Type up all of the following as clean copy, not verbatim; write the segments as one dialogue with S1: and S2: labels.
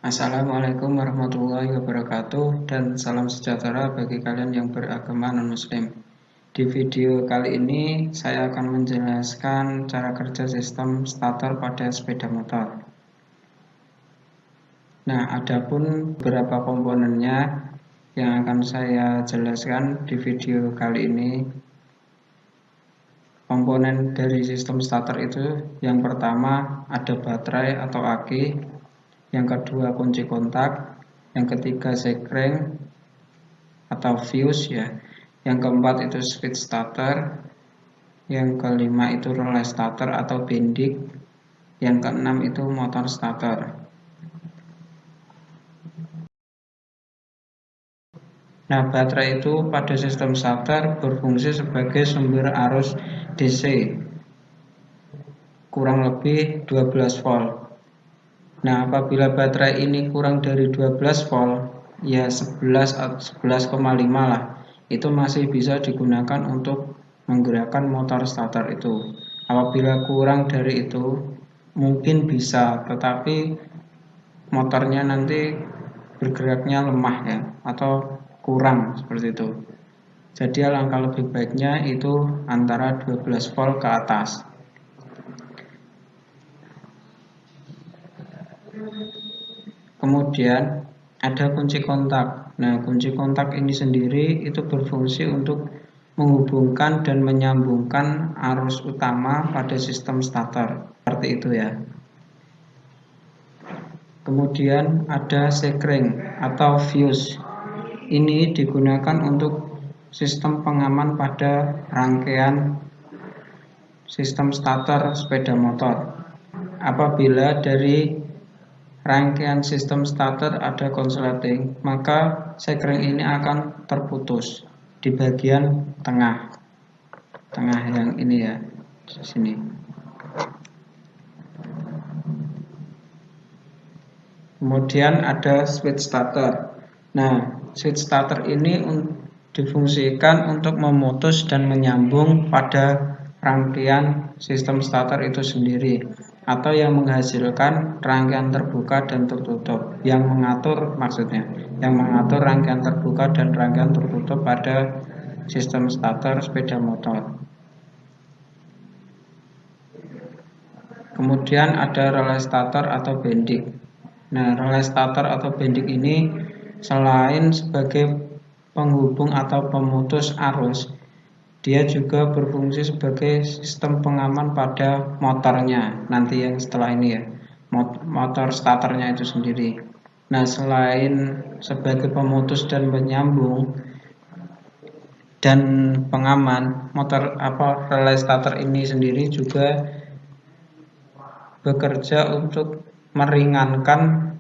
S1: Assalamualaikum warahmatullahi wabarakatuh dan salam sejahtera bagi kalian yang beragama non-muslim. Di video kali ini saya akan menjelaskan cara kerja sistem starter pada sepeda motor. Nah, adapun beberapa komponennya yang akan saya jelaskan di video kali ini. Komponen dari sistem starter itu yang pertama ada baterai atau aki, yang kedua kunci kontak, yang ketiga sekring atau fuse ya, yang keempat itu switch starter, yang kelima itu relay starter atau bendik, yang keenam itu motor starter. Nah, baterai itu pada sistem starter berfungsi sebagai sumber arus DC kurang lebih 12 volt. Nah, apabila baterai ini kurang dari 12 volt, ya 11 atau 11,5 lah, itu masih bisa digunakan untuk menggerakkan motor starter itu. Apabila kurang dari itu, mungkin bisa, tetapi motornya nanti bergeraknya lemah ya, atau kurang seperti itu. Jadi alangkah lebih baiknya itu antara 12 volt ke atas. Kemudian ada kunci kontak. Nah, kunci kontak ini sendiri itu berfungsi untuk menghubungkan dan menyambungkan arus utama pada sistem starter. Seperti itu ya. Kemudian ada sekring atau fuse. Ini digunakan untuk sistem pengaman pada rangkaian sistem starter sepeda motor. Apabila dari rangkaian sistem starter ada konsleting, maka sekring ini akan terputus di bagian tengah yang ini ya, di sini. Kemudian ada switch starter. Nah, switch starter ini difungsikan untuk memutus dan menyambung pada rangkaian sistem starter itu sendiri, atau yang menghasilkan rangkaian terbuka dan tertutup, yang mengatur rangkaian terbuka dan rangkaian tertutup pada sistem starter sepeda motor. Kemudian ada relay starter atau bendik. Nah, relay starter atau bendik ini selain sebagai penghubung atau pemutus arus, dia juga berfungsi sebagai sistem pengaman pada motornya nanti yang setelah ini ya, motor starternya itu sendiri. Nah, selain sebagai pemutus dan penyambung dan pengaman, relay starter ini sendiri juga bekerja untuk meringankan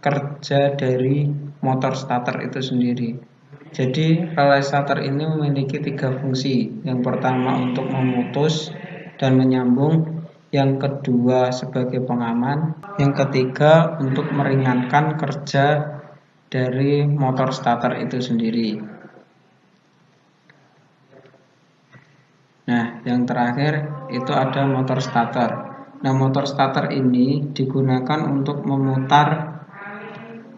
S1: kerja dari motor starter itu sendiri. Jadi relay starter ini memiliki 3 fungsi. Yang pertama untuk memutus dan menyambung, yang kedua sebagai pengaman, yang ketiga untuk meringankan kerja dari motor starter itu sendiri. Nah, yang terakhir itu ada motor starter. Nah, motor starter ini digunakan untuk memutar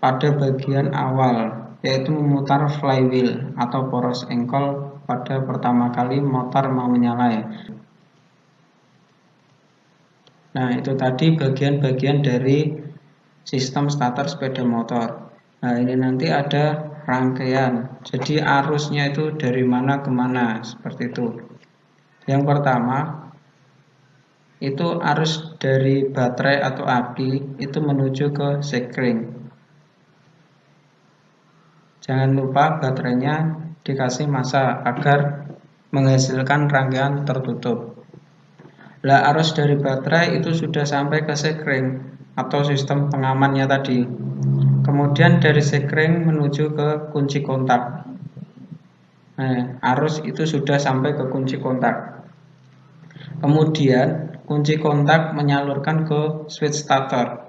S1: pada bagian awal, yaitu memutar flywheel atau poros engkol pada pertama kali motor mau menyala ya. Nah, itu tadi bagian-bagian dari sistem starter sepeda motor. Nah, ini nanti ada rangkaian, jadi arusnya itu dari mana ke mana, seperti itu. Yang pertama itu arus dari baterai atau aki itu menuju ke sekring. Jangan lupa baterainya dikasih massa agar menghasilkan rangkaian tertutup. Lah, arus dari baterai itu sudah sampai ke sekring atau sistem pengamannya tadi. Kemudian dari sekring menuju ke kunci kontak. Nah, arus itu sudah sampai ke kunci kontak. Kemudian kunci kontak menyalurkan ke switch starter.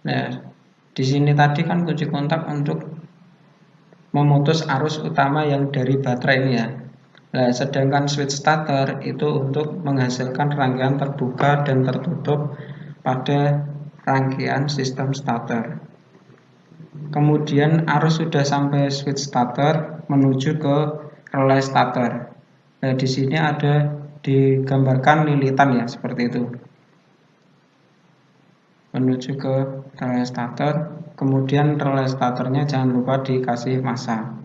S1: Nah, di sini tadi kan kunci kontak untuk memutus arus utama yang dari baterai ini ya. Nah, sedangkan switch starter itu untuk menghasilkan rangkaian terbuka dan tertutup pada rangkaian sistem starter. kemudian arus sudah sampai switch starter menuju ke relay starter. Nah, di sini ada digambarkan lilitan ya, seperti itu. Menuju ke relay starter, kemudian relay starternya jangan lupa dikasih massa.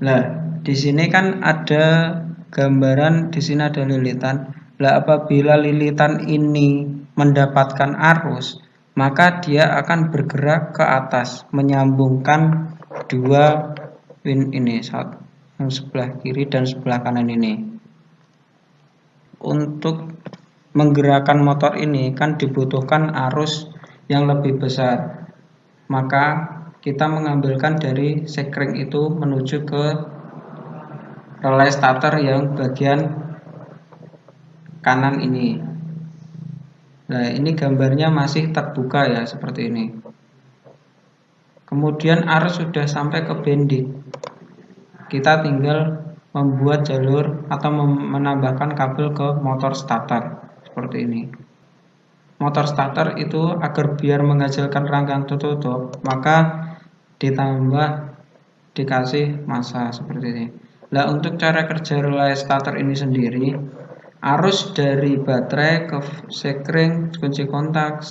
S1: Nah, di sini kan ada gambaran, di sini ada lilitan. Lah, apabila lilitan ini mendapatkan arus, maka dia akan bergerak ke atas, menyambungkan dua pin ini, yang sebelah kiri dan sebelah kanan ini. Untuk menggerakkan motor ini kan dibutuhkan arus yang lebih besar, maka kita mengambilkan dari sekring itu menuju ke relay starter yang bagian kanan ini. Nah, ini gambarnya masih terbuka ya, seperti ini. Kemudian arus sudah sampai ke bending. Kita tinggal membuat jalur atau menambahkan kabel ke motor starter seperti ini. Motor starter itu agar biar menghasilkan rangkaian tertutup, maka ditambah dikasih massa seperti ini. Nah, untuk cara kerja relay starter ini sendiri, arus dari baterai ke sekring, kunci kontak,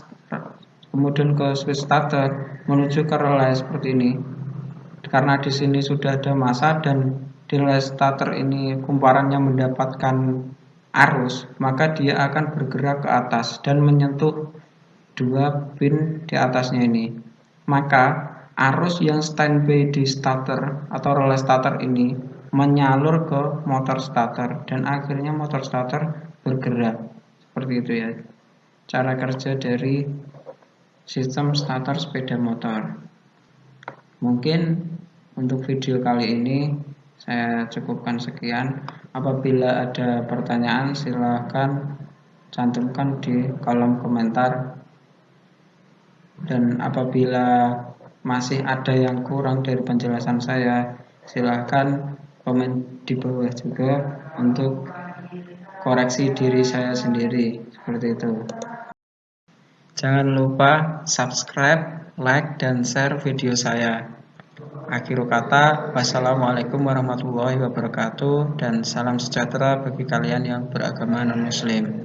S1: kemudian ke switch starter menuju ke relay seperti ini. Karena di sini sudah ada massa dan di relay starter ini kumparannya mendapatkan arus, maka dia akan bergerak ke atas dan menyentuh dua pin di atasnya ini. Maka arus yang standby di starter atau relay starter ini menyalur ke motor starter dan akhirnya motor starter bergerak. Seperti itu ya cara kerja dari sistem starter sepeda motor. Mungkin untuk video kali ini saya cukupkan sekian. Apabila ada pertanyaan silahkan cantumkan di kolom komentar, dan apabila masih ada yang kurang dari penjelasan saya, silahkan komen di bawah juga untuk koreksi diri saya sendiri, seperti itu. Jangan lupa subscribe, like, dan share video saya. Akhir kata, wassalamualaikum warahmatullahi wabarakatuh, dan salam sejahtera bagi kalian yang beragama non-muslim.